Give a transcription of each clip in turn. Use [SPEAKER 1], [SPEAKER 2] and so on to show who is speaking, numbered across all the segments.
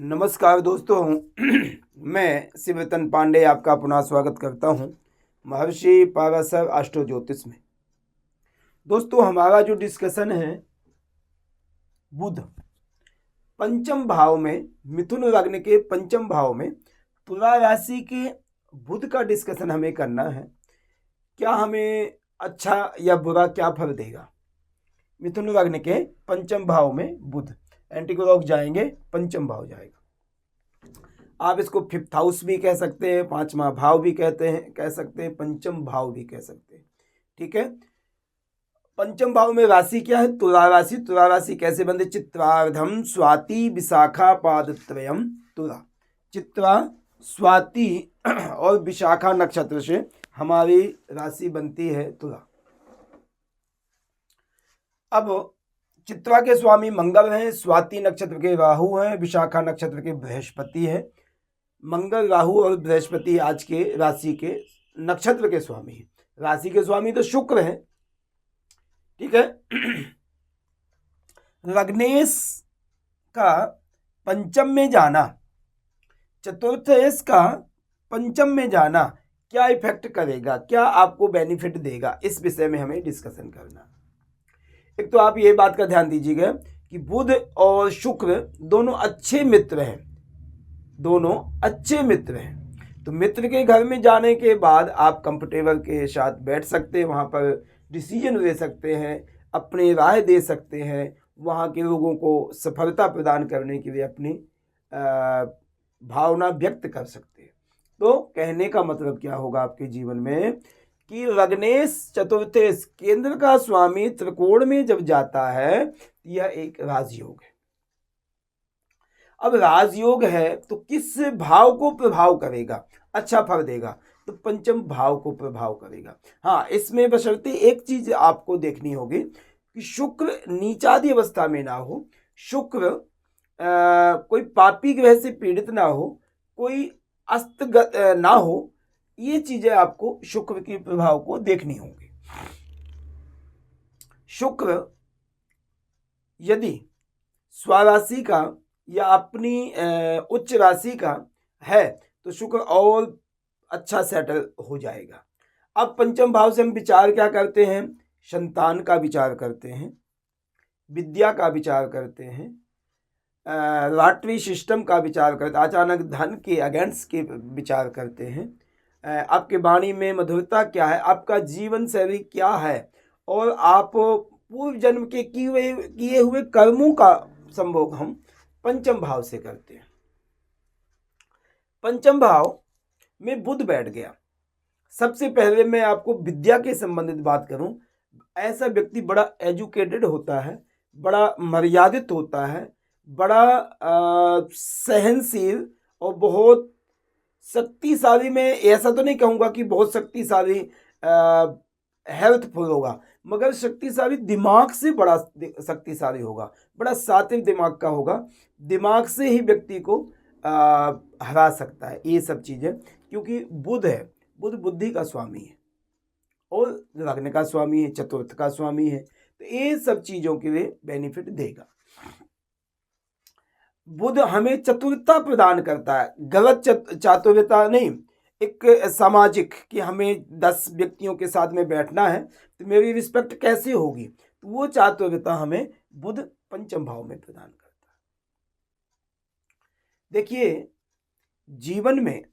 [SPEAKER 1] नमस्कार दोस्तों, मैं शिवरतन पांडे आपका पुनः स्वागत करता हूं महर्षि पाराशर एस्ट्रो ज्योतिष में। दोस्तों, हमारा जो डिस्कशन है बुध पंचम भाव में, मिथुन लग्न के पंचम भाव में तुला राशि के बुध का डिस्कशन हमें करना है। क्या हमें अच्छा या बुरा क्या फल देगा। मिथुन लग्न के पंचम भाव में बुध एंटीक्लॉक जाएंगे, पंचम भाव जाएगा। आप इसको फिफ्थ हाउस भी कह सकते हैं, पांचवा भाव भी कह सकते हैं, पंचम भाव भी कह सकते हैं। ठीक है। पंचम भाव में राशि क्या है? तुला राशि। तुला राशि कैसे बनते? चित्रार्धम स्वाति विशाखा पादत्रयम तुला। चित्रा, स्वाति और विशाखा नक्षत्र से हमारी राशि बनती है तुला। अब चित्रा के स्वामी मंगल हैं, स्वाति नक्षत्र के राहु हैं, विशाखा नक्षत्र के बृहस्पति है। मंगल, राहु और बृहस्पति आज के राशि के नक्षत्र के स्वामी हैं। राशि के स्वामी तो शुक्र है। ठीक है। लग्नेश का पंचम में जाना, चतुर्थेश का पंचम में जाना क्या इफेक्ट करेगा, क्या आपको बेनिफिट देगा, इस विषय में हमें डिस्कशन करना। एक तो आप ये बात का ध्यान दीजिएगा कि बुध और शुक्र दोनों अच्छे मित्र हैं, दोनों अच्छे मित्र हैं। तो मित्र के घर में जाने के बाद आप कंफर्टेबल के साथ बैठ सकते हैं, वहाँ पर डिसीजन ले सकते हैं, अपनी राय दे सकते हैं, वहाँ के लोगों को सफलता प्रदान करने के लिए अपनी भावना व्यक्त कर सकते हैं। तो कहने का मतलब क्या होगा आपके जीवन में कि लग्नेश चतुर्थेश केंद्र का स्वामी त्रिकोण में जब जाता है, यह एक राजयोग है। अब राजयोग है तो किस भाव को प्रभाव करेगा, अच्छा फल देगा, तो पंचम भाव को प्रभाव करेगा। हाँ, इसमें बशर्ते एक चीज आपको देखनी होगी कि शुक्र नीचादी अवस्था में ना हो, शुक्र कोई पापी ग्रह से पीड़ित ना हो, कोई अस्तगत ना हो। ये चीजें आपको शुक्र के प्रभाव को देखनी होंगी। शुक्र यदि स्वराशि का या अपनी उच्च राशि का है तो शुक्र और अच्छा सेटल हो जाएगा। अब पंचम भाव से हम विचार क्या करते हैं? संतान का विचार करते हैं, विद्या का विचार करते हैं, लॉटरी सिस्टम का विचार करते हैं, अचानक धन के अगेंस्ट के विचार करते हैं, आपके वाणी में मधुरता क्या है, आपका जीवन शैली क्या है, और आप पूर्व जन्म के किए हुए कर्मों का संभोग हम पंचम भाव से करते हैं। पंचम भाव में बुध बैठ गया। सबसे पहले मैं आपको विद्या के संबंधित बात करूं, ऐसा व्यक्ति बड़ा एजुकेटेड होता है, बड़ा मर्यादित होता है, बड़ा सहनशील और बहुत शक्तिशाली। मैं ऐसा तो नहीं कहूँगा कि बहुत शक्तिशाली हेल्थफुल होगा, मगर शक्तिशाली दिमाग से बड़ा शक्तिशाली होगा, बड़ा सात्विक दिमाग का होगा। दिमाग से ही व्यक्ति को हरा सकता है ये सब चीज़ें, क्योंकि बुध है, बुध बुद्धि का स्वामी है और लग्न का स्वामी है, चतुर्थ का स्वामी है। तो ये सब चीज़ों के लिए बेनिफिट देगा। बुध हमें चतुरता प्रदान करता है, गलत चातुर्यता नहीं, एक सामाजिक कि हमें 10 व्यक्तियों के साथ में बैठना है तो मेरी रिस्पेक्ट कैसे होगी, तो वो चातुर्यता हमें बुध पंचम भाव में प्रदान करता है। देखिए, जीवन में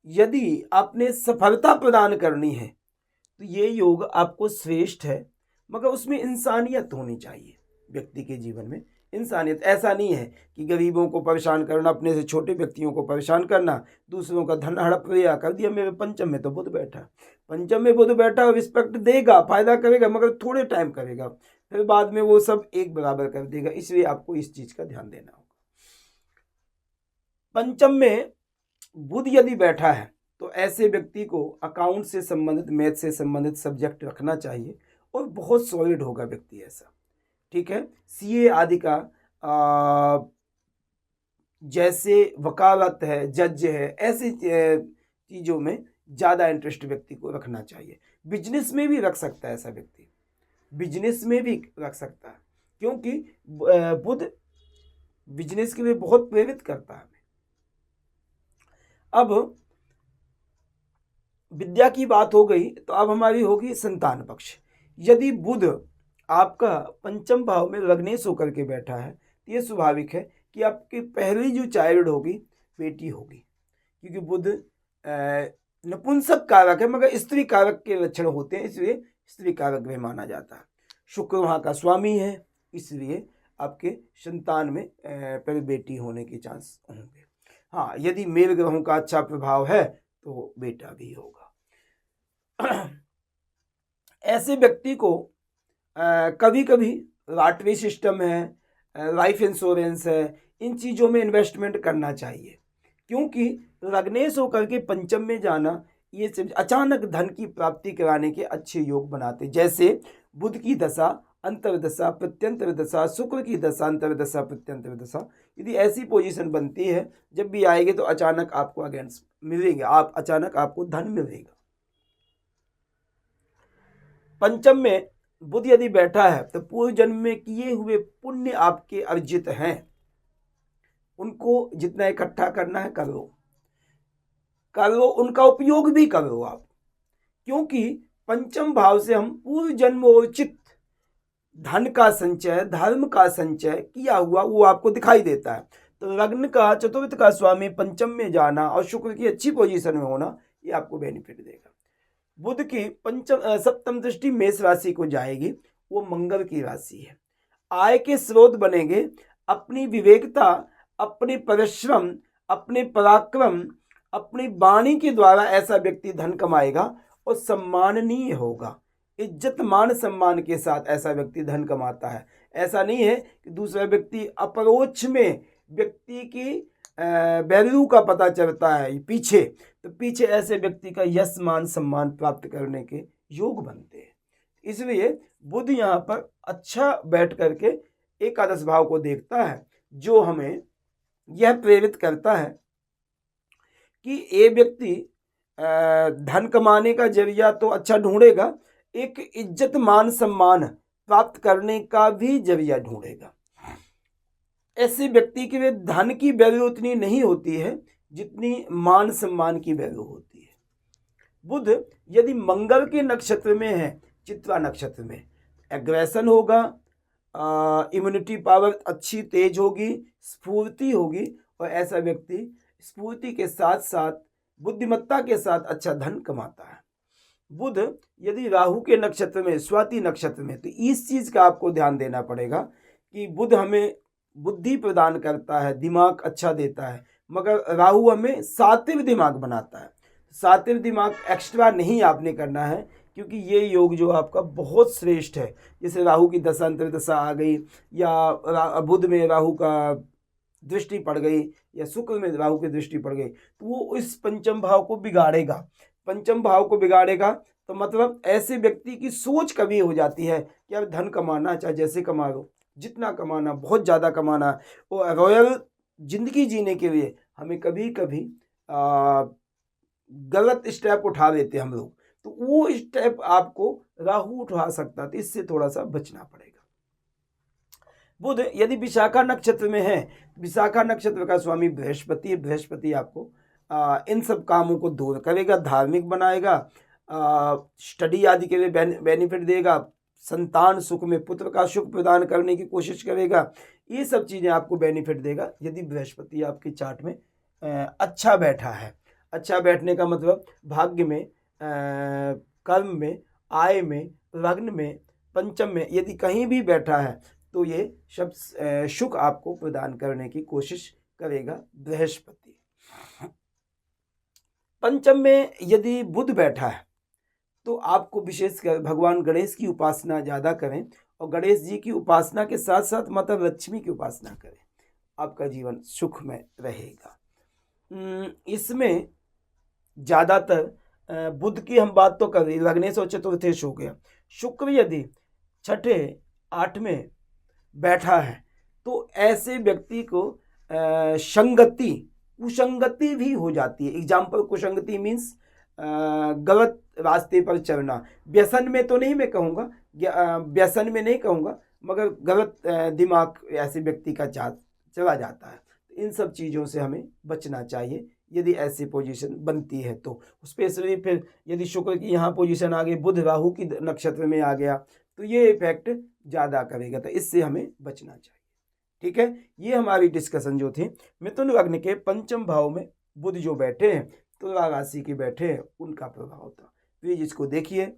[SPEAKER 1] यदि आपने सफलता प्रदान करनी है तो ये योग आपको श्रेष्ठ है, मगर उसमें इंसानियत होनी चाहिए। व्यक्ति के जीवन में इंसानियत, ऐसा नहीं है कि गरीबों को परेशान करना, अपने से छोटे व्यक्तियों को परेशान करना, दूसरों का धन हड़प लिया कर दिया। मेरे पंचम में तो बुध बैठा, पंचम में बुध बैठा, रिस्पेक्ट देगा, फायदा करेगा, मगर थोड़े टाइम करेगा, फिर बाद में वो सब एक बराबर कर देगा। इसलिए आपको इस चीज का ध्यान देना होगा। पंचम में बुध यदि बैठा है तो ऐसे व्यक्ति को अकाउंट से संबंधित, मैथ से संबंधित सब्जेक्ट रखना चाहिए और बहुत सॉलिड होगा व्यक्ति ऐसा। ठीक है। सीए आदि का जैसे वकालत है, जज है, ऐसी चीज़ों में ज़्यादा इंटरेस्ट व्यक्ति को रखना चाहिए। बिजनेस में भी रख सकता है ऐसा व्यक्ति, बिजनेस में भी रख सकता है, क्योंकि बुध बिजनेस के लिए बहुत प्रेरित करता है हमें। अब विद्या की बात हो गई तो अब हमारी होगी संतान पक्ष। यदि बुध आपका पंचम भाव में लग्नेश होकर के बैठा है तो ये स्वाभाविक है कि आपकी पहली जो चाइल्ड होगी बेटी होगी, क्योंकि बुध नपुंसक कारक है मगर स्त्री कारक के लक्षण होते हैं, इसलिए स्त्री कारक भी माना जाता है। शुक्र वहाँ का स्वामी है, इसलिए आपके संतान में पहले बेटी होने के चांस होंगे। हाँ, यदि मेल ग्रहों का अच्छा प्रभाव है तो बेटा भी होगा। ऐसे व्यक्ति को कभी कभी लॉटरी सिस्टम है, लाइफ इंश्योरेंस है, इन चीज़ों में इन्वेस्टमेंट करना चाहिए, क्योंकि लग्नेश होकर के पंचम में जाना ये अचानक धन की प्राप्ति कराने के अच्छे योग बनाते। जैसे बुध की दशा, अंतर्दशा, प्रत्यंतर दशा, शुक्र की दशा, अंतर्दशा, प्रत्यंतर दशा, यदि ऐसी पोजीशन बनती है जब भी आएगी तो अचानक आपको अगेंस्ट मिलेगा, अचानक आपको धन मिलेगा। पंचम में बुध यदि बैठा है तो पूर्व जन्म में किए हुए पुण्य आपके अर्जित हैं, उनको जितना इकट्ठा करना है कर लो, उनका उपयोग भी करो आप, क्योंकि पंचम भाव से हम पूर्व जन्मोचित धन का संचय, धर्म का संचय किया हुआ वो आपको दिखाई देता है। तो लग्न का चतुर्थ का स्वामी पंचम में जाना और शुक्र की अच्छी पोजीशन में होना ये आपको बेनिफिट देगा। बुध की सप्तम दृष्टि मेष राशि को जाएगी, वो मंगल की राशि है। आय के स्रोत बनेंगे अपनी विवेकता, अपने परिश्रम, अपने पराक्रम, अपनी वाणी के द्वारा ऐसा व्यक्ति धन कमाएगा और सम्माननीय होगा। इज्जत मान सम्मान के साथ ऐसा व्यक्ति धन कमाता है। ऐसा नहीं है कि दूसरा व्यक्ति अपरोक्ष में व्यक्ति की वैल्यू का पता चलता है पीछे, तो पीछे ऐसे व्यक्ति का यश मान सम्मान प्राप्त करने के योग बनते हैं। इसलिए बुध यहाँ पर अच्छा बैठ करके एकादश भाव को देखता है, जो हमें यह प्रेरित करता है कि ये व्यक्ति धन कमाने का जरिया तो अच्छा ढूंढेगा, एक इज्जत मान सम्मान प्राप्त करने का भी जरिया ढूंढेगा। ऐसे व्यक्ति के लिए धन की वैल्यू उतनी नहीं होती है जितनी मान सम्मान की वैल्यू होती है। बुध यदि मंगल के नक्षत्र में है, चित्रा नक्षत्र में, एग्रेशन होगा, इम्यूनिटी पावर अच्छी तेज होगी, स्फूर्ति होगी, और ऐसा व्यक्ति स्फूर्ति के साथ साथ बुद्धिमत्ता के साथ अच्छा धन कमाता है। बुध यदि राहु के नक्षत्र में, स्वाति नक्षत्र में, तो इस चीज का आपको ध्यान देना पड़ेगा कि बुध हमें बुद्धि प्रदान करता है, दिमाग अच्छा देता है, मगर राहु हमें सात्विक दिमाग बनाता है। सात्विक दिमाग एक्स्ट्रा नहीं आपने करना है, क्योंकि ये योग जो आपका बहुत श्रेष्ठ है। जैसे राहु की दशा अंतर्दशा आ गई, या बुध में राहु का दृष्टि पड़ गई, या शुक्र में राहु की दृष्टि पड़ गई, तो वो इस पंचम भाव को बिगाड़ेगा। पंचम भाव को बिगाड़ेगा तो मतलब ऐसे व्यक्ति की सोच कभी हो जाती है कि अब धन कमाना चाहे जैसे कमा लो, जितना कमाना, बहुत ज़्यादा कमाना, और रॉयल जिंदगी जीने के लिए हमें कभी कभी गलत स्टेप उठा देते हम लोग, तो वो स्टेप आपको राहु उठा सकता है, तो इससे थोड़ा सा बचना पड़ेगा। बुध यदि विशाखा नक्षत्र में है, विशाखा नक्षत्र का स्वामी बृहस्पति है। बृहस्पति आपको इन सब कामों को दूर करेगा, धार्मिक बनाएगा, स्टडी आदि के लिए बेनिफिट देगा, संतान सुख में पुत्र का सुख प्रदान करने की कोशिश करेगा, ये सब चीज़ें आपको बेनिफिट देगा यदि बृहस्पति आपके चार्ट में अच्छा बैठा है। अच्छा बैठने का मतलब भाग्य में, कर्म में, आय में, लग्न में, पंचम में यदि कहीं भी बैठा है तो ये सब सुख आपको प्रदान करने की कोशिश करेगा बृहस्पति। पंचम में यदि बुध बैठा है तो आपको विशेषकर भगवान गणेश की उपासना ज़्यादा करें, और गणेश जी की उपासना के साथ साथ माता लक्ष्मी की उपासना करें, आपका जीवन सुख में रहेगा। इसमें ज़्यादातर बुध की हम बात तो कर रही, लग्नेश और चतुर्थेश हो गया। शुक्र यदि छठे आठवें बैठा है तो ऐसे व्यक्ति को संगति, कुसंगति भी हो जाती है। एग्जाम्पल, कुसंगति मीन्स गलत रास्ते पर चलना। व्यसन में तो नहीं मैं कहूँगा, व्यसन में नहीं कहूँगा, मगर गलत दिमाग ऐसे व्यक्ति का चला जाता है। तो इन सब चीज़ों से हमें बचना चाहिए यदि ऐसी पोजीशन बनती है तो। स्पेशली फिर यदि शुक्र की यहाँ पोजीशन आ गई, बुध राहु की नक्षत्र में आ गया, तो ये इफेक्ट ज़्यादा करेगा, तो इससे हमें बचना चाहिए। ठीक है, ये हमारी डिस्कशन जो थी मिथुन लग्न के पंचम भाव में बुध जो बैठे हैं, तुला राशि के बैठे हैं, उनका प्रभाव था। प्लीज इसको देखिए,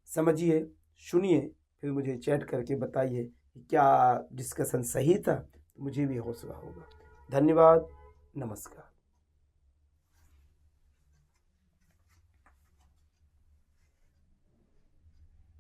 [SPEAKER 1] समझिए, सुनिए, फिर मुझे चैट करके बताइए कि क्या डिस्कशन सही था, मुझे भी हौसला होगा। धन्यवाद, नमस्कार।